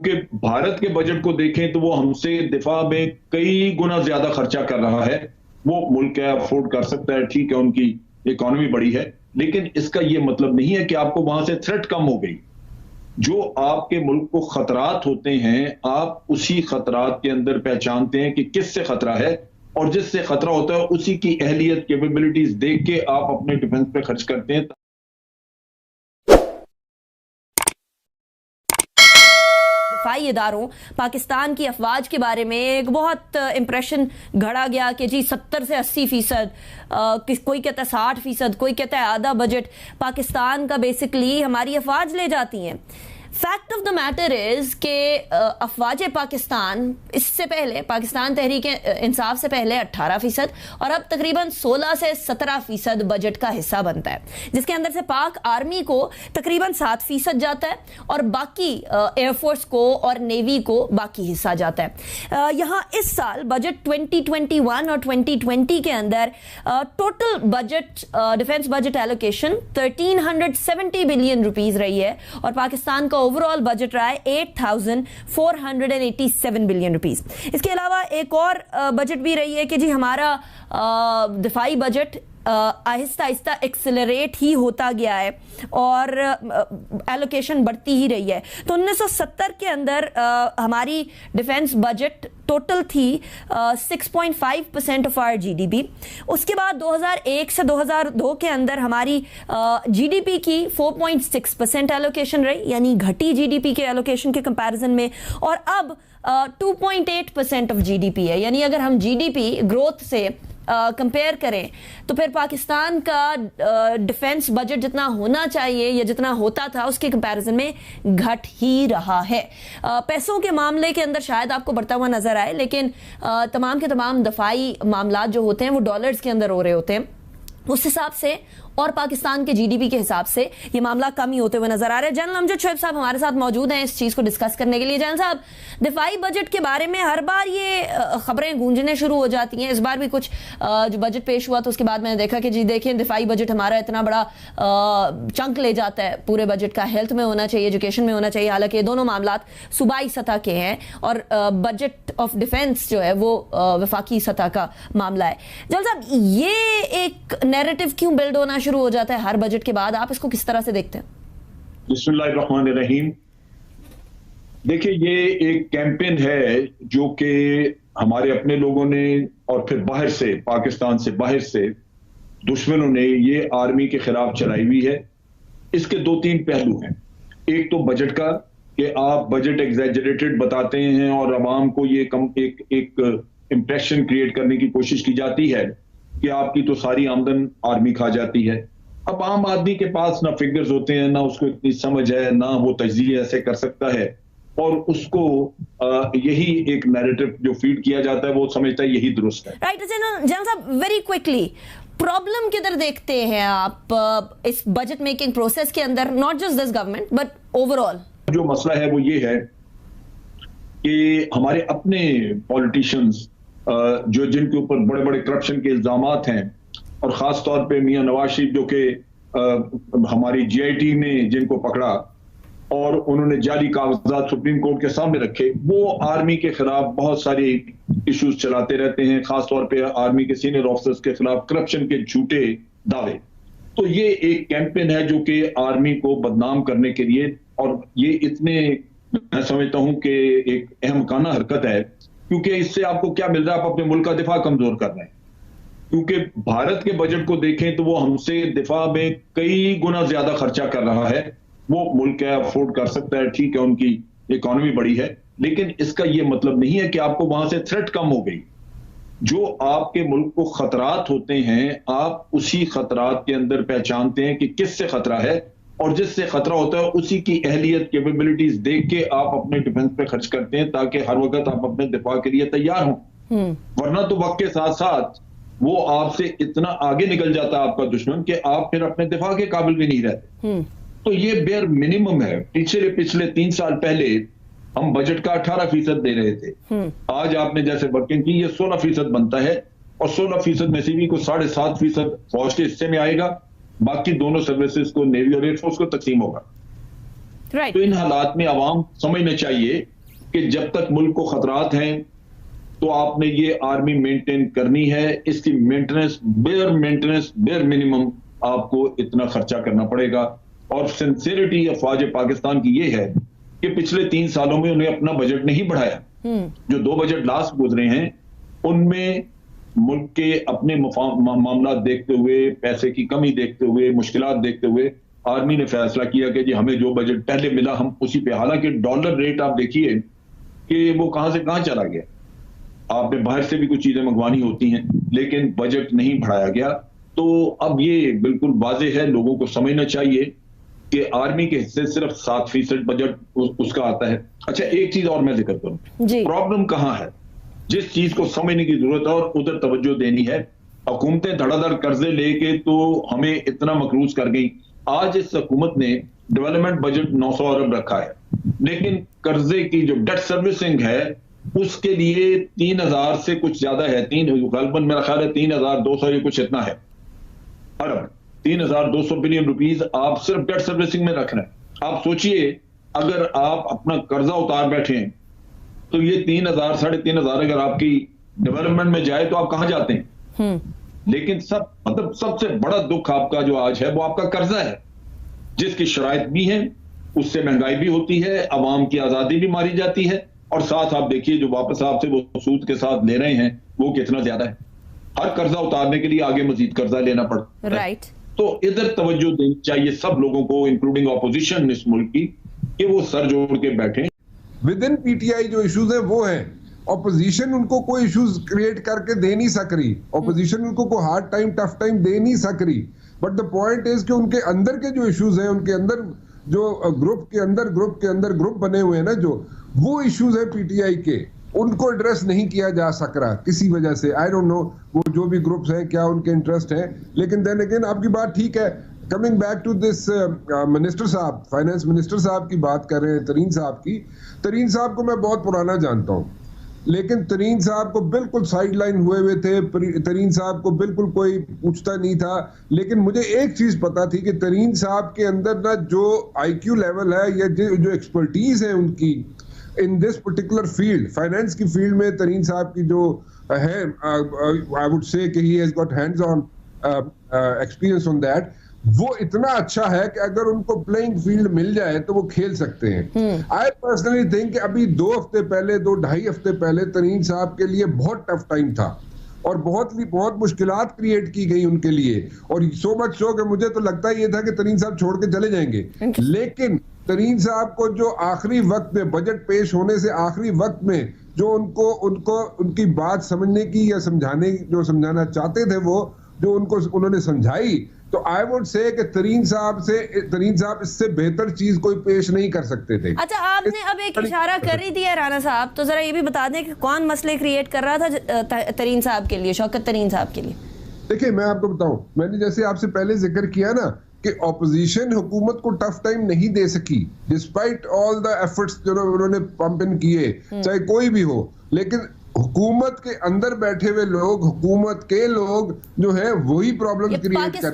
कि भारत के बजट को देखें तो वो हमसे दिफा में कई गुना ज्यादा खर्चा कर रहा है। वो मुल्क है, अफोर्ड कर सकता है, ठीक है, उनकी इकोनॉमी बड़ी है, लेकिन इसका ये मतलब नहीं है कि आपको वहां से थ्रेट कम हो गई। जो आपके मुल्क को खतरात होते हैं, आप उसी खतरात के अंदर पहचानते हैं कि किससे खतरा है, और जिससे खतरा होता है उसी की अहलियत, कैपेबिलिटीज देख के आप अपने डिफेंस पे खर्च करते हैं। दिफाई इदारों पाकिस्तान की अफवाज के बारे में एक बहुत इंप्रेशन गढ़ा गया कि जी 70 से 80%, कोई कहता है 60%, कोई कहता है आधा बजट पाकिस्तान का बेसिकली हमारी अफवाज ले जाती हैं। Fact of the matter is के अफवाज पाकिस्तान इससे पहले, पाकिस्तान तहरीक इंसाफ से पहले 18% और अब तकरीबन 16 से 17% बजट का हिस्सा बनता है, जिसके अंदर से पाक आर्मी को तकरीबन 7% जाता है और बाकी एयरफोर्स को और नेवी को बाकी हिस्सा जाता है। यहाँ इस साल बजट 2021 और 2020 के अंदर total budget, defence budget allocation 1370 billion rupees रही है और पाकिस्तान का ओवरऑल बजट रहा है 8487 बिलियन रुपीस। इसके अलावा एक और बजट भी रही है कि जी हमारा दिफाई बजट आहिस्ता आहिस्ता एक्सेलरेट ही होता गया है और एलोकेशन बढ़ती ही रही है। तो 1970 के अंदर हमारी डिफेंस बजट टोटल थी 6.5% ऑफ आवर जीडीपी। उसके बाद 2001 से 2002 के अंदर हमारी जीडीपी की 4.6% एलोकेशन रही, यानी घटी जीडीपी के एलोकेशन के कंपैरिजन में, और अब 2.8% ऑफ जीडीपी है। यानी अगर हम जीडीपी ग्रोथ से कंपेयर करें तो फिर पाकिस्तान का डिफेंस बजट जितना होना चाहिए या जितना होता था उसके कंपैरिजन में घट ही रहा है। पैसों के मामले के अंदर शायद आपको बढ़ता हुआ नजर आए, लेकिन तमाम के तमाम दफाई मामला जो होते हैं वो डॉलर्स के अंदर हो रहे होते हैं। उस हिसाब से और पाकिस्तान के जीडीपी के हिसाब से ये मामला कम ही होते हुए नजर आ रहा है। जनरल अमजद शोएब साहब हमारे साथ मौजूद हैं इस चीज को डिस्कस करने के लिए। जनरल साहब, दिफाई बजट के बारे में हर बार ये खबरें गूंजने शुरू हो जाती हैं। इस बार भी कुछ जो बजट पेश हुआ तो उसके बाद मैंने देखा कि जी देखिए दिफाई बजट हमारा इतना बड़ा चंक ले जाता है पूरे बजट का, हेल्थ में होना चाहिए, एजुकेशन में होना चाहिए, हालांकि ये दोनों मामला सूबाई सतह के हैं और बजट ऑफ डिफेंस जो है वो वफाकी सतह का मामला है। जनरल साहब, ये एक नैरेटिव क्यों बिल्ड होना शुरू हो जाता है हर बजट के बाद? आप इसको किस तरह से देखते हैं? बिस्मिल्लाहिर्रहमानिर्रहीम। देखिए, ये एक कैंपेन है जो कि हमारे अपने लोगों ने और फिर बाहर से, पाकिस्तान से बाहर से दुश्मनों ने ये आर्मी के खिलाफ चलाई हुई है। इसके दो तीन पहलू हैं। एक तो बजट का कि आप बजट एग्जैजरेटेड बताते हैं और अवाम को ये एक इंप्रेशन क्रिएट करने की कोशिश की जाती है कि आपकी तो सारी आमदन आर्मी खा जाती है। अब आम आदमी के पास ना फिगर्स होते हैं, ना उसको इतनी समझ है, ना वो तजज़िया ऐसे कर सकता है, और उसको यही एक नैरेटिव जो फीड किया जाता है वो समझता है यही दुरुस्त है। राइट। जनरल साहब, वेरी क्विकली, प्रॉब्लम किधर देखते हैं आप इस बजट मेकिंग प्रोसेस के अंदर, not just this government but overall? जो मसला है वो ये है कि हमारे अपने पॉलिटिशियंस जो जिनके ऊपर बड़े बड़े करप्शन के इल्जामात हैं, और खास तौर पे मियां नवाज शरीफ जो कि हमारी जीआईटी ने जिनको पकड़ा और उन्होंने जाली कागजात सुप्रीम कोर्ट के सामने रखे, वो आर्मी के खिलाफ बहुत सारी इश्यूज चलाते रहते हैं, खास तौर पे आर्मी के सीनियर ऑफिसर्स के खिलाफ करप्शन के झूठे दावे। तो ये एक कैंपेन है जो कि आर्मी को बदनाम करने के लिए, और ये इतने मैं समझता हूं कि एक अहमकाना हरकत है, क्योंकि इससे आपको क्या मिल रहा है? आप अपने मुल्क का दिफा कमजोर कर रहे हैं। क्योंकि भारत के बजट को देखें तो वो हमसे दिफा में कई गुना ज्यादा खर्चा कर रहा है। वो मुल्क है, अफोर्ड कर सकता है, ठीक है, उनकी इकोनॉमी बड़ी है, लेकिन इसका ये मतलब नहीं है कि आपको वहां से थ्रेट कम हो गई। जो आपके मुल्क को खतरात होते हैं, आप उसी खतरात के अंदर पहचानते हैं कि किससे खतरा है, और जिससे खतरा होता है उसी की अहलियत, कैपेबिलिटीज देख के आप अपने डिफेंस पे खर्च करते हैं, ताकि हर वक्त आप अपने दिफा के लिए तैयार हों। वरना तो वक्त के साथ साथ वो आपसे इतना आगे निकल जाता है आपका दुश्मन कि आप फिर अपने दिफा के काबिल भी नहीं रहते। तो ये बेयर मिनिमम है। पिछले 3 साल पहले हम बजट का 18% दे रहे थे। आज आपने जैसे वर्किंग की, ये 16% बनता है, और 16% में से भी को 7.5% फौज के हिस्से में आएगा, बाकी दोनों सर्विसेज को, नेवी और एयरफोर्स को तकसीम होगा। Right. तो इन हालात में आवाम समझना चाहिए कि जब तक मुल्क को खतरात हैं तो आपने ये आर्मी मेंटेन करनी है। इसकी मेंटेनेंस बेयर मिनिमम आपको इतना खर्चा करना पड़ेगा। और सिंसियरिटी अफवाज पाकिस्तान की ये है कि पिछले 3 सालों में उन्हें अपना बजट नहीं बढ़ाया। जो 2 बजट लास्ट गुजरे हैं उनमें मुल्क के अपने मामला देखते हुए, पैसे की कमी देखते हुए, मुश्किलात देखते हुए आर्मी ने फैसला किया कि जी हमें जो बजट पहले मिला हम उसी पे, हालांकि डॉलर रेट आप देखिए कि वो कहां से कहां चला गया। आपने बाहर से भी कुछ चीजें मंगवानी होती हैं लेकिन बजट नहीं बढ़ाया गया। तो अब ये बिल्कुल वाज़ेह है, लोगों को समझना चाहिए कि आर्मी के हिस्से सिर्फ 7% बजट उसका आता है। अच्छा, एक चीज और मैं जिक्र करूं, प्रॉब्लम कहां है, जिस चीज को समझने की जरूरत है और उधर तवज्जो देनी है। हुकूमतें धड़ाधड़ कर्जे लेके तो हमें इतना मकरूज कर गई। आज इस हुकूमत ने डेवलपमेंट बजट 900 अरब रखा है, लेकिन कर्जे की जो डेट सर्विसिंग है उसके लिए 3000 से कुछ ज्यादा है, गलबन मेरा ख्याल है 3200 ये कुछ इतना है अरब, 3200 बिलियन रुपीस आप सिर्फ डेट सर्विसिंग में रख रहे हैं। आप सोचिए अगर आप अपना कर्जा उतार बैठे हैं तो ये 3000 3500 अगर आपकी डेवलपमेंट में जाए तो आप कहां जाते हैं। लेकिन सबसे बड़ा दुख आपका जो आज है वो आपका कर्जा है, जिसकी शराइत भी है, उससे महंगाई भी होती है, अवाम की आजादी भी मारी जाती है, और साथ आप देखिए जो वापस आपसे वो सूद के साथ ले रहे हैं वो कितना ज्यादा है। हर कर्जा उतारने के लिए आगे मजीद कर्जा लेना पड़ता है। राइट। तो इधर तवज्जो देनी चाहिए सब लोगों को, इंक्लूडिंग ऑपोजिशन इस मुल्क की, कि वो सर जोड़ के बैठे। विद इन पीटीआई जो इश्यूज है वो है, ऑपोजिशन उनको कोई इश्यूज क्रिएट करके दे नहीं सक रही, ऑपोजिशन उनको कोई हार्ड टाइम टफ टाइम दे नहीं सक रही। बट द पॉइंट इज कि उनके अंदर के जो इश्यूज हैं, उनके अंदर जो ग्रुप के अंदर ग्रुप बने हुए हैं ना, जो वो इश्यूज है पीटीआई के, उनको एड्रेस नहीं किया जा सक रहा किसी वजह से। आई डोंट नो वो जो भी ग्रुप्स हैं क्या उनके इंटरेस्ट हैं, लेकिन देन अगेन आपकी बात ठीक है। Coming back to this minister साहब, फाइनेंस मिनिस्टर साहब की बात कर रहे हैं, तरीन साहब की। तरीन साहब को मैं बहुत पुराना जानता हूँ, लेकिन तरीन साहब को बिल्कुल साइडलाइन हुए थे, तरीन साहब को बिल्कुल कोई पूछता नहीं था। लेकिन मुझे एक चीज पता थी कि तरीन साहब के अंदर ना जो आईक्यू लेवल है या जो एक्सपर्टीज है उनकी in this particular field, finance की फील्ड में तरीन साहब की जो है, आई वुड से कि he has got hands on experience on that, वो इतना अच्छा है कि अगर उनको प्लेइंग फील्ड मिल जाए तो वो खेल सकते हैं। आई पर्सनली थिंक कि अभी 2 हफ्ते पहले, 2-2.5 हफ्ते पहले तरीन साहब के लिए बहुत टफ टाइम था और बहुत मुश्किलात क्रिएट की गई उनके लिए, और सो मच सो कि मुझे तो लगता ही ये था कि तरीन साहब छोड़ के चले जाएंगे। लेकिन तरीन साहब को जो आखिरी वक्त में, बजट पेश होने से आखिरी वक्त में जो उनको उनकी बात समझने की या समझाना चाहते थे, वो जो उनको उन्होंने समझाई, तो आई वुड से कि तरीन साहब इससे बेहतर चीज कोई पेश नहीं कर सकते थे। अच्छा, आपने अब एक इशारा कर ही दिया राणा साहब, तो जरा ये भी बता दें कि कौन मसले क्रिएट कर रहा था तरीन साहब के लिए, शौकत तरीन साहब के लिए। देखिए मैं आपको बताऊं, मैंने जैसे आपसे पहले जिक्र किया ना कि ऑपोजिशन हुकूमत को टफ टाइम नहीं दे सकी डिस्पाइट ऑल द एफर्ट्स जो उन्होंने पंप इन किए, चाहे कोई भी हो। लेकिन हुकूमत के अंदर बैठे हुए लोग, हुकूमत के लोग जो है वही प्रॉब्लम क्रिएट कर